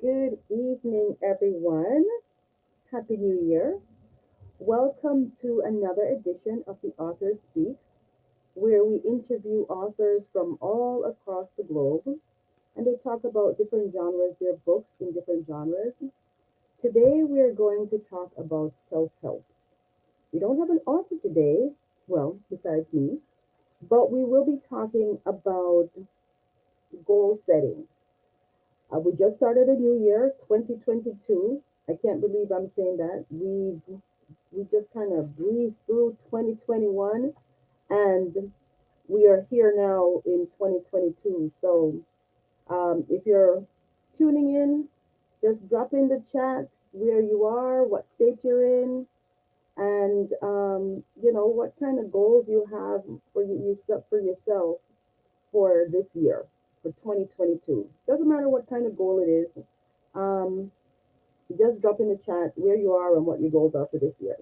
Good evening, everyone. Happy New Year. Welcome to another edition of The Author Speaks, where we interview authors from all across the globe and they talk about different genres, their books in different genres. Today, we are going to talk about self help. We don't have an author today, well, besides me, but we will be talking about goal setting. We just started a new year, 2022. I can't believe I'm saying that. We just kind of breezed through 2021 and we are here now in 2022. So if you're tuning in, just drop in the chat where you are, what state you're in, and what kind of goals you have for you set for yourself for this year, for 2022. Doesn't matter what kind of goal it is. Um, just drop in the chat where you are and what your goals are for this year.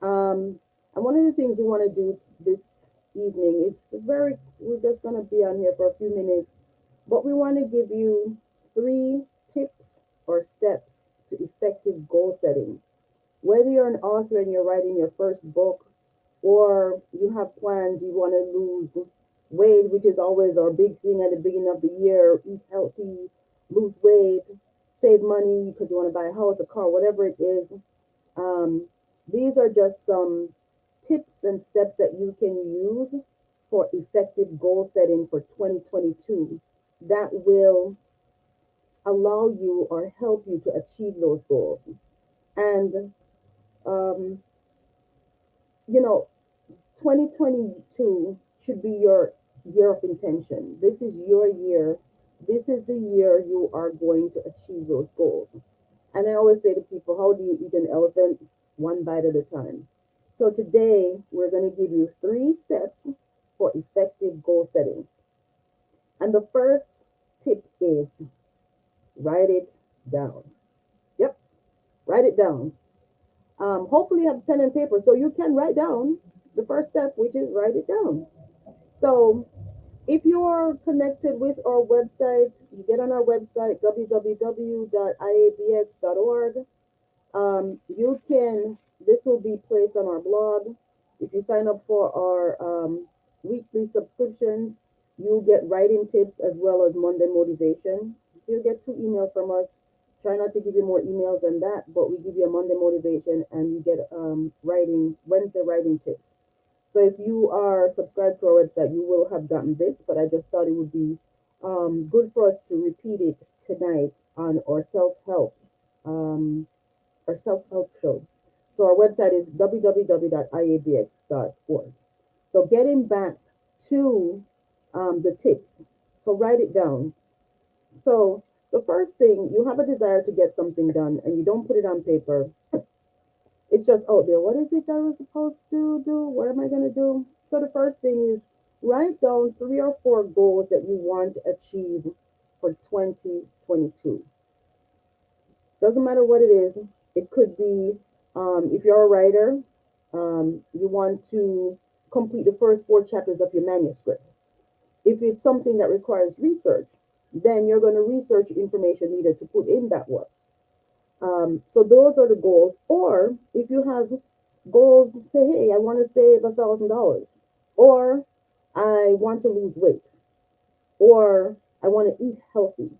And one of the things we want to do this evening, we're just going to be on here for a few minutes, but we want to give you 3 tips or steps to effective goal setting. Whether you're an author and you're writing your first book, or you have plans, you want to lose weight, which is always our big thing at the beginning of the year, eat healthy, lose weight, save money because you want to buy a house, a car, whatever it is. Um, these are just some tips and steps that you can use for effective goal setting for 2022 that will allow you or help you to achieve those goals. And, um, you know, 2022 should be your year of intention. This is your year. This is the year you are going to achieve those goals. And I always say to people, how do you eat an elephant? One bite at a time. So today we're going to give you 3 steps for effective goal setting. And the first tip is write it down. Yep, write it down. Hopefully you have pen and paper so you can write down the first step, which is write it down. So if you're connected with our website, you get on our website, www.iabx.org. This will be placed on our blog. If you sign up for our weekly subscriptions, you'll get writing tips as well as Monday motivation. You'll get 2 emails from us. Try not to give you more emails than that, but we give you a Monday motivation and you get Wednesday writing tips. So if you are subscribed to our website, you will have gotten this, but I just thought it would be good for us to repeat it tonight on um, our self-help show. So our website is www.iabx.org. So getting back to the tips. So write it down. So the first thing, you have a desire to get something done and you don't put it on paper. It's just out there. What is it that I was supposed to do? What am I going to do? So the first thing is write down 3 or 4 goals that you want to achieve for 2022. Doesn't matter what it is. It could be, if you're a writer, you want to complete the first 4 chapters of your manuscript. If it's something that requires research, then you're going to research information needed to put in that work. So those are the goals. Or if you have goals, say, hey, I want to save $1,000, or I want to lose weight, or I want to eat healthy.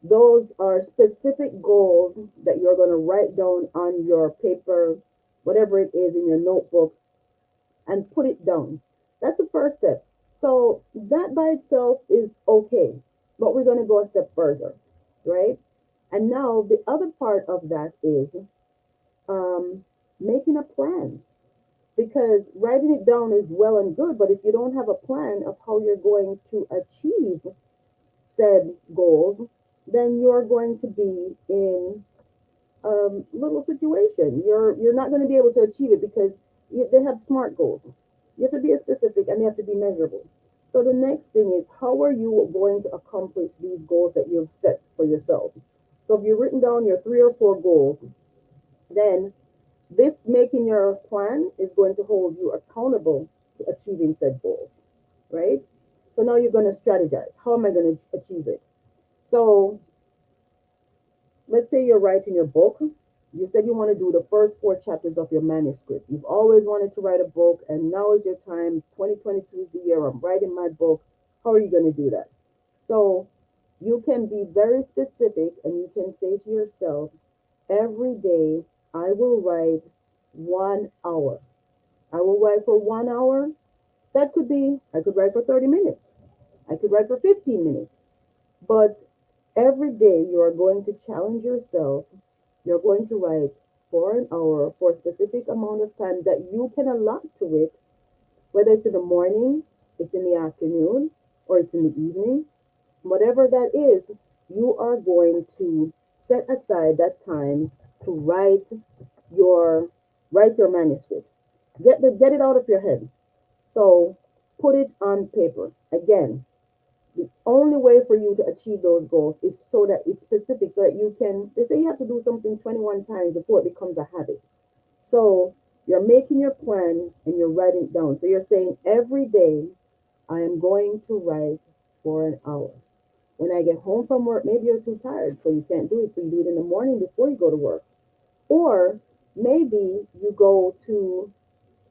Those are specific goals that you're going to write down on your paper, whatever it is in your notebook, and put it down. That's the first step. So that by itself is okay, but we're going to go a step further, right? And now the other part of that is um, making a plan, because writing it down is well and good, but if you don't have a plan of how you're going to achieve said goals, then you're going to be in a little situation. You're not going to be able to achieve it because they have SMART goals. You have to be specific and they have to be measurable. So the next thing is, how are you going to accomplish these goals that you've set for yourself? So if you've written down your 3 or 4 goals, then this making your plan is going to hold you accountable to achieving said goals, right? So now you're going to strategize. How am I going to achieve it? So let's say you're writing your book. You said you want to do the first four chapters of your manuscript. You've always wanted to write a book, and now is your time. 2022 is the year I'm writing my book. How are you going to do that? So you can be very specific and you can say to yourself, every day I will write 1 hour. I will write for 1 hour. That could be, I could write for 30 minutes. I could write for 15 minutes. But every day you are going to challenge yourself. You're going to write for an hour for a specific amount of time that you can allot to it, whether it's in the morning, it's in the afternoon, or it's in the evening. Whatever that is, you are going to set aside that time to your write your manuscript. Get it out of your head. So put it on paper. Again, the only way for you to achieve those goals is so that it's specific, so that you can, they say you have to do something 21 times before it becomes a habit. So you're making your plan and you're writing it down. So you're saying every day I am going to write for an hour. When I get home from work, maybe you're too tired, so you can't do it. So you do it in the morning before you go to work. Or maybe you go to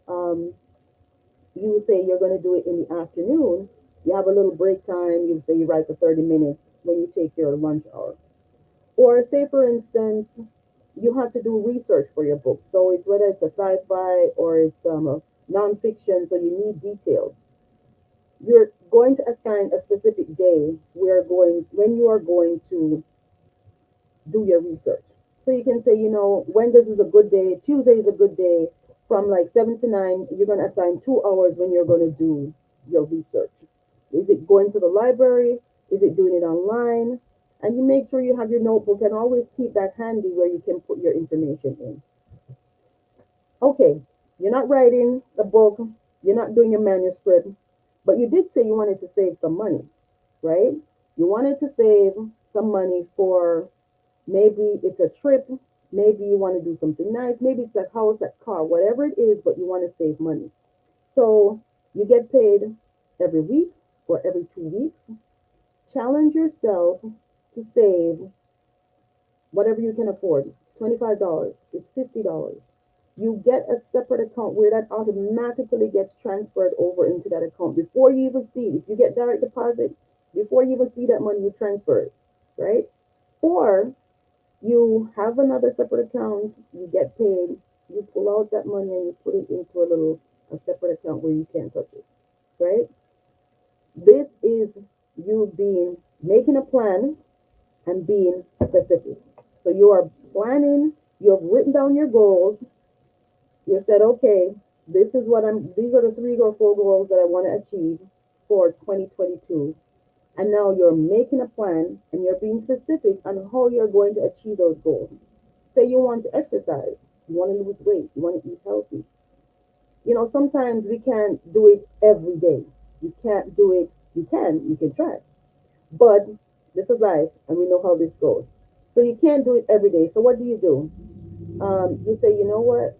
um, you say you're going to do it in the afternoon. You have a little break time. You say you write for 30 minutes when you take your lunch hour. Or say, for instance, you have to do research for your book. So it's whether it's a sci-fi or it's a nonfiction, so you need details. You're going to assign a specific day when you are going to do your research. So you can say, Wednesdays is a good day, Tuesday is a good day. From like 7 to 9, you're going to assign 2 hours when you're going to do your research. Is it going to the library? Is it doing it online? And you make sure you have your notebook and always keep that handy where you can put your information in. Okay, you're not writing the book, you're not doing your manuscript, but you did say you wanted to save some money, right? You wanted to save some money for, maybe it's a trip, maybe you want to do something nice, maybe it's a house, a car, whatever it is, but you want to save money. So you get paid every week or every 2 weeks. Challenge yourself to save whatever you can afford. It's $25, it's $50. You get a separate account where that automatically gets transferred over into that account before you even see it. If you get direct deposit, before you even see that money, you transfer it, right? Or you have another separate account, you get paid, you pull out that money and you put it into a separate account where you can't touch it, right? This is you being making a plan and being specific. So you are planning, you have written down your goals, you said, okay, these are the 3 or 4 goals that I want to achieve for 2022. And now you're making a plan and you're being specific on how you're going to achieve those goals. Say you want to exercise, you want to lose weight, you want to eat healthy. Sometimes we can't do it every day. You can't do it, you can try. But this is life and we know how this goes. So you can't do it every day. So what do? You say, you know what?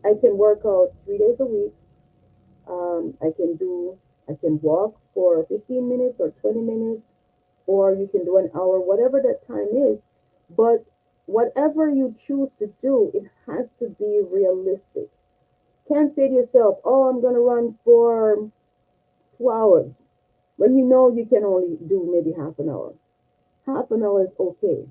I can work out 3 days a week. I can walk for 15 minutes or 20 minutes, or you can do an hour, whatever that time is. But whatever you choose to do, it has to be realistic. Can't say to yourself, oh, I'm going to run for 2 hours when you know you can only do maybe half an hour. Half an hour is okay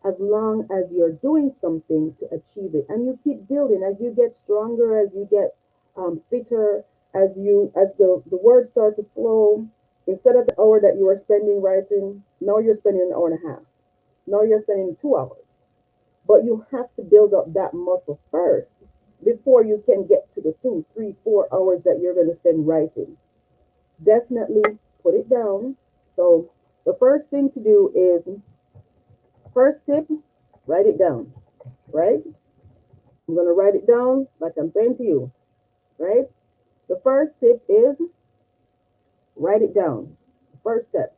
as long as you're doing something to achieve it, and you keep building as you get stronger, as you get fitter, as the words start to flow. Instead of the hour that you are spending writing, now you're spending an hour and a half, now you're spending 2 hours. But you have to build up that muscle first before you can get to the 2, 3, 4 hours that you're going to spend writing. Definitely put it down. So the first thing to do is, first tip, write it down, right? I'm going to write it down like I'm saying to you, right? The first tip is write it down. First step,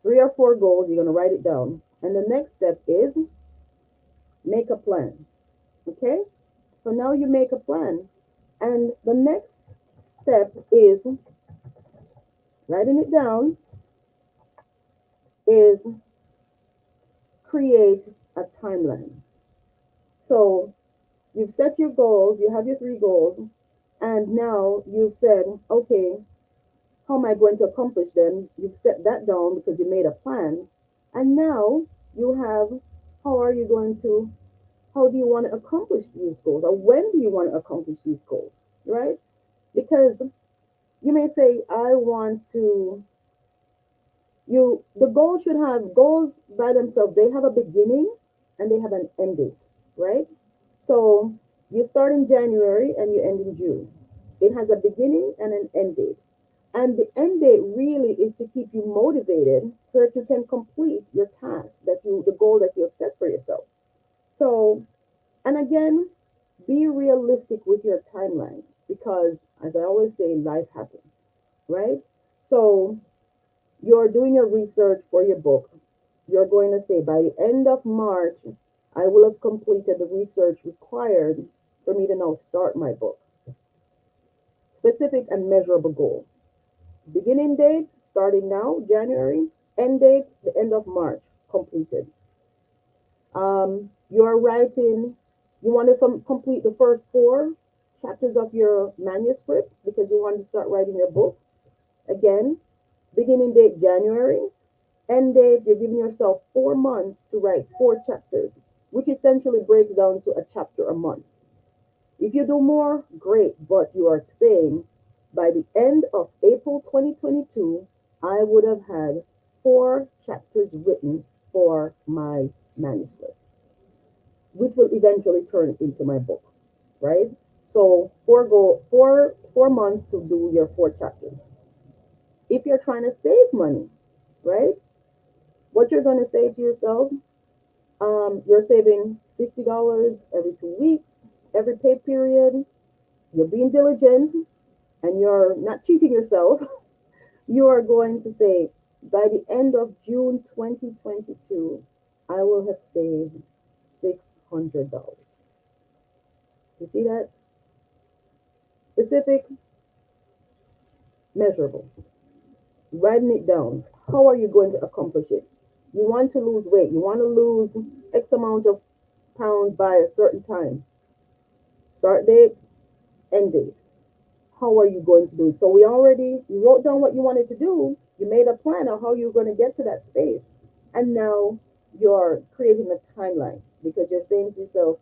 3 or 4 goals, you're going to write it down. And the next step is make a plan, okay? So now you make a plan. And the next step is writing it down, is create a timeline. So you've set your goals, you have your three goals, and now you've said, okay, how am I going to accomplish them? You've set that down because you made a plan. And now you have, how are you going to, how do you want to accomplish these goals? Or when do you want to accomplish these goals? Right? Because you may say, I want to, the goal should have goals by themselves. They have a beginning and they have an end date, right? So you start in January and you end in June. It has a beginning and an end date. And the end date really is to keep you motivated so that you can complete your task the goal that you have set for yourself. So, and again, be realistic with your timeline because, as I always say, life happens, right? So, you're doing your research for your book. You're going to say, by the end of March, I will have completed the research required for me to now start my book. Specific and measurable goal. Beginning date, starting now, January. End date, the end of March, completed. You're writing, you want to complete the first four chapters of your manuscript because you want to start writing your book. Again, beginning date, January. End date, you're giving yourself 4 months to write four chapters, which essentially breaks down to a chapter a month. If you do more, great, but you are saying by the end of April 2022, I would have had four chapters written for my manuscript, which will eventually turn into my book, right? So 4 months to do your four chapters. If you're trying to save money, right? What you're going to say to yourself, you're saving $50 every 2 weeks, every pay period. You're being diligent and you're not cheating yourself. You are going to say, by the end of June 2022, I will have saved $600. You see that? Specific, measurable. Writing it down. How are you going to accomplish it? You want to lose weight. You want to lose X amount of pounds by a certain time. Start date, end date. How are you going to do it? So you wrote down what you wanted to do. You made a plan of how you're going to get to that space. And now you're creating a timeline because you're saying to yourself,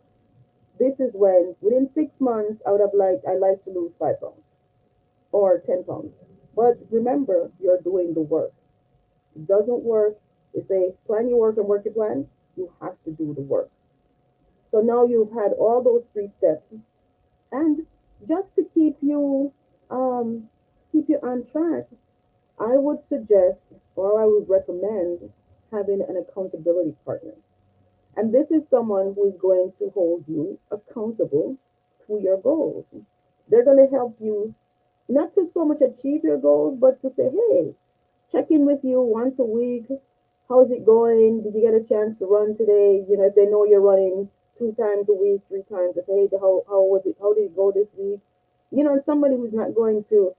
this is when within 6 months I like to lose 5 pounds or 10 pounds. But remember, you're doing the work. It doesn't work. They say plan your work and work your plan. You have to do the work. So now you've had all those three steps. And just to keep you on track, I would suggest or I would recommend having an accountability partner. And this is someone who is going to hold you accountable to your goals. They're going to help you not to so much achieve your goals, but to say, hey, check in with you once a week. How's it going? Did you get a chance to run today? You know, if they know you're running 2 times a week, 3 times, they say, hey, how was it? How did it go this week? You know, and somebody who's not going to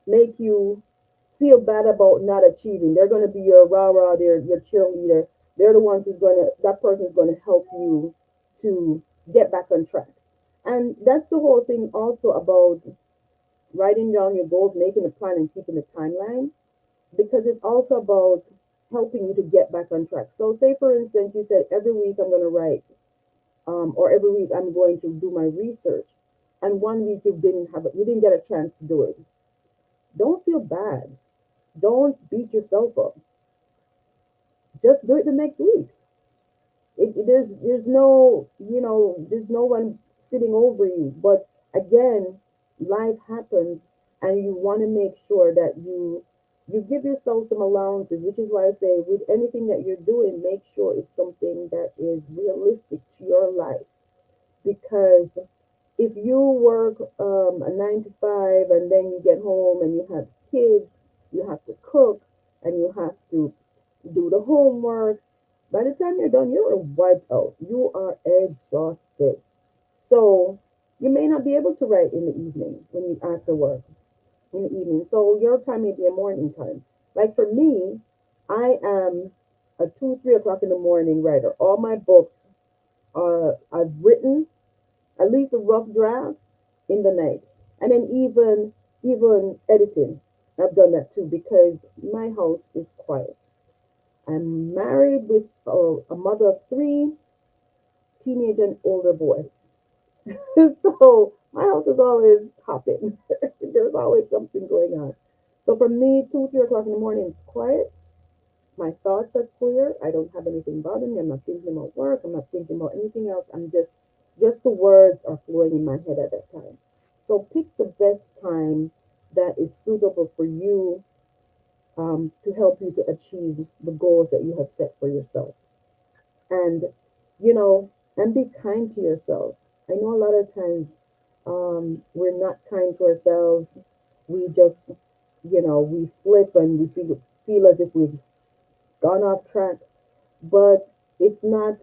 make you feel bad about not achieving. They're going to be your rah rah, your cheerleader. They're the ones that person is going to help you to get back on track. And that's the whole thing also about writing down your goals, making a plan, and keeping the timeline because it's also about helping you to get back on track. So, say for instance, you said every week I'm going to write, or every week I'm going to do my research, and one week you didn't get a chance to do it. Don't feel bad. Don't beat yourself up. Just do it the next week. There's no one sitting over you. But again, life happens, and you want to make sure that you give yourself some allowances, which is why I say with anything that you're doing, make sure it's something that is realistic to your life. Because if you work a 9 to 5 and then you get home and you have kids, you have to cook and you have to do the homework. By the time you're done, you're wiped out. You are exhausted. So you may not be able to write in the evening when you after work in the evening. So your time may be a morning time. Like for me, I am at 2, 3 o'clock in the morning writer. All my books I've written at least a rough draft in the night, and then even editing. I've done that too because my house is quiet. I'm married with a mother of three teenage and older boys. So my house is always hopping. There's always something going on. So for me, 2, 3 o'clock in the morning, it's quiet. My thoughts are clear. I don't have anything bothering me. I'm not thinking about work. I'm not thinking about anything else. I'm just the words are flowing in my head at that time. So pick the best time that is suitable for you, to help you to achieve the goals that you have set for yourself. And you know, and be kind to yourself. I know a lot of times, we're not kind to ourselves. We just, we slip and we feel as if we've gone off track. But it's not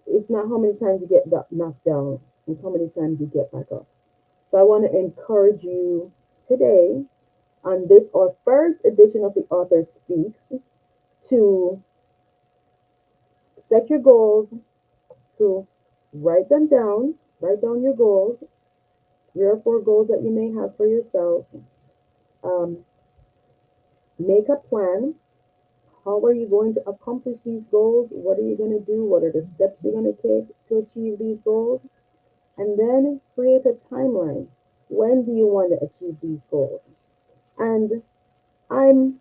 how many times you get knocked down, it's how many times you get back up. So I want to encourage you today on this, our first edition of the Author Speaks, to set your goals, to write down your goals, 3 or 4 goals that you may have for yourself. Um, Make a plan. How are you going to accomplish these goals? What are you going to do? What are the steps you're going to take to achieve these goals? And then create a timeline. When do you want to achieve these goals? And I'm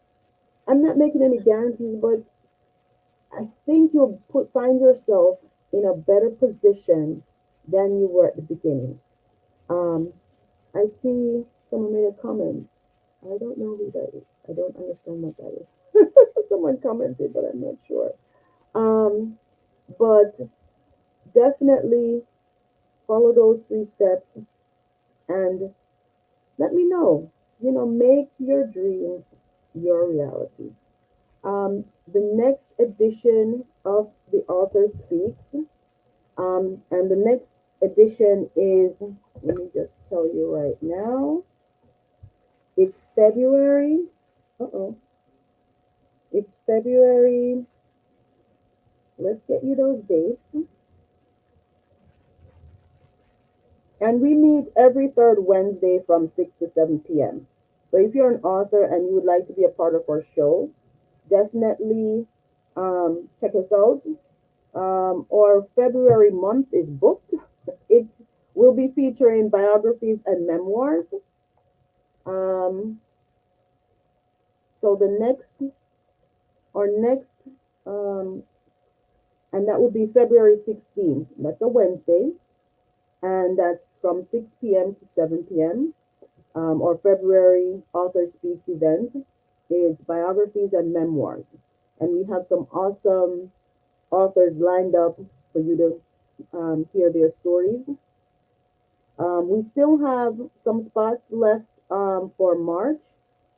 I'm not making any guarantees, but I think find yourself in a better position than you were at the beginning. Um, I see someone made a comment. I don't know who that is. I don't understand what that is. Someone commented, but I'm not sure. Um, but definitely follow those 3 steps and let me know. Make your dreams your reality. The next edition of the Author Speaks, and the next edition is, let me just tell you right now, it's February. Uh oh, it's February. Let's get you those dates. And we meet every third Wednesday from 6 to 7 p.m. So if you're an author and you would like to be a part of our show, definitely check us out. Our February month is booked. It's We'll be featuring biographies and memoirs. Um, so the next our next and that will be February 16th. That's a Wednesday, and that's from 6 p.m. to 7 p.m. Our February Author Speaks event is biographies and memoirs, and we have some awesome authors lined up for you to hear their stories. We still have some spots left for March.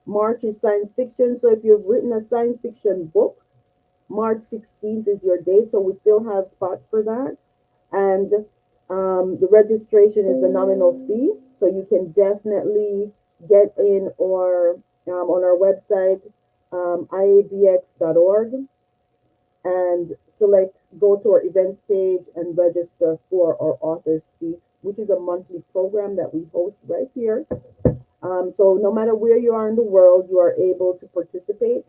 March is science fiction, so if you've written a science fiction book, March 16th is your date, so we still have spots for that. And the registration is a nominal fee, so you can definitely get in or on our website, iabx.org, and go to our events page and register for our Author Speaks, which is a monthly program that we host right here. So no matter where you are in the world, you are able to participate.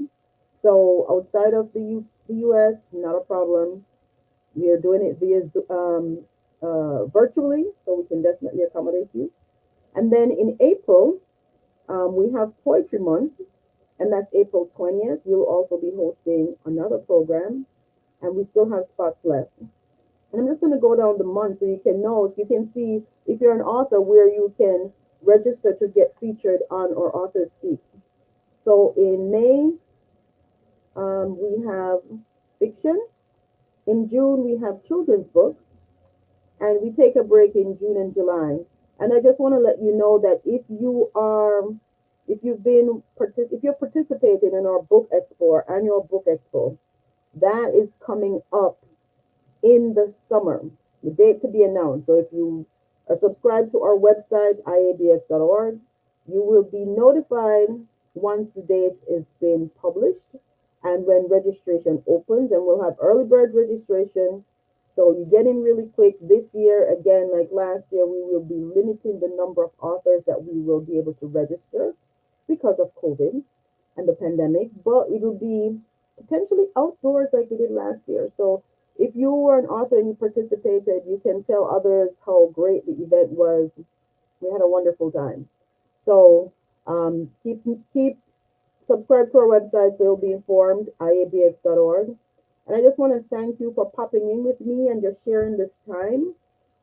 So outside of the US, not a problem. We are doing it via virtually, so we can definitely accommodate you. And then in April, we have Poetry Month, and that's April 20th. We'll also be hosting another program, and we still have spots left. And I'm just going to go down the month so you can know, you can see if you're an author where you can register to get featured on our Author Speaks. So in May, we have fiction. In June, we have children's books, and we take a break in June and July. And I just want to let you know that if you're participating in our book expo, our annual book expo, that is coming up in the summer. The date to be announced. So if you are subscribed to our website, iabx.org, you will be notified once the date is been published. And when registration opens, and we'll have early bird registration. So you get in really quick. This year, again, like last year, we will be limiting the number of authors that we will be able to register because of COVID and the pandemic, but it will be potentially outdoors like we did last year. So if you were an author and you participated, you can tell others how great the event was. We had a wonderful time. So keep subscribe to our website so you'll be informed, iabx.org. And I just want to thank you for popping in with me and just sharing this time.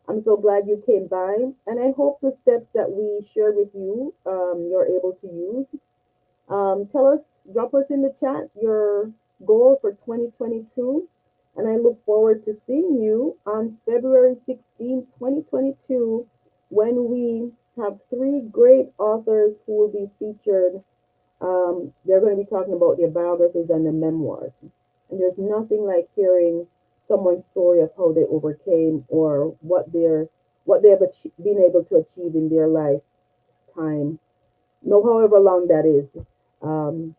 I'm so glad you came by, and I hope the steps that we shared with you, you're able to use. Tell us, drop us in the chat your goals for 2022. And I look forward to seeing you on February 16th, 2022, when we have three great authors who will be featured. They're going to be talking about their biographies and their memoirs. And there's nothing like hearing someone's story of how they overcame or what they have been able to achieve in their lifetime, no, however long that is. Um,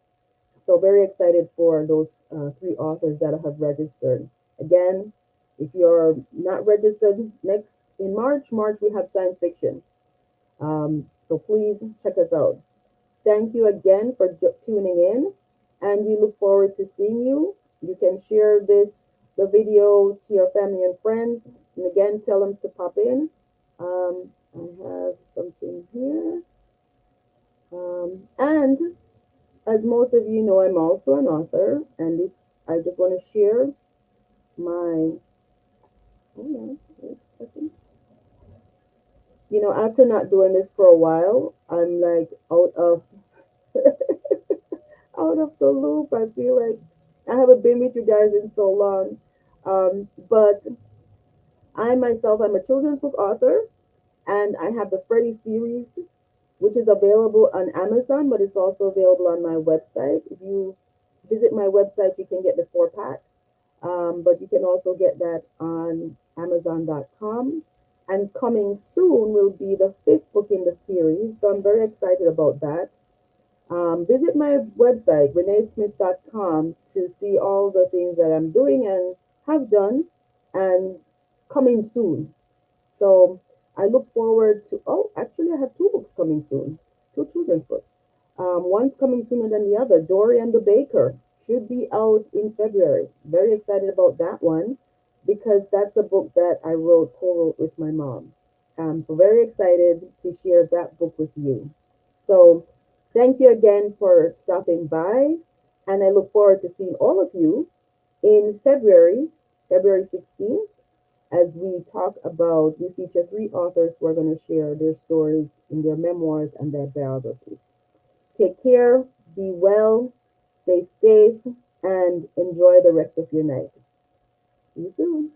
so very excited for those three authors that have registered. Again, if you're not registered, next in March we have science fiction. So please check us out. Thank you again for tuning in, and we look forward to seeing you. You can share the video to your family and friends, and again, tell them to pop in. I have something here, and as most of you know, I'm also an author, and this I just want to share my. Hold on, wait a second. After not doing this for a while, I'm like out of the loop. I feel like I haven't been with you guys in so long. But I myself, I'm a children's book author, and I have the Freddy series, which is available on Amazon, but it's also available on my website. If you visit my website, you can get the 4 pack, but you can also get that on Amazon.com. And coming soon will be the fifth book in the series, so I'm very excited about that. Visit my website, reneesmith.com, to see all the things that I'm doing and have done and coming soon. So I look forward to, oh, actually, I have two books coming soon, two children's books. One's coming sooner than the other. Dory and the Baker should be out in February. Very excited about that one because that's a book that I co-wrote with my mom. So very excited to share that book with you. So thank you again for stopping by, and I look forward to seeing all of you in February 16th, as we talk about, we feature three authors who are going to share their stories in their memoirs and their biographies. Take care, be well, stay safe, and enjoy the rest of your night. See you soon.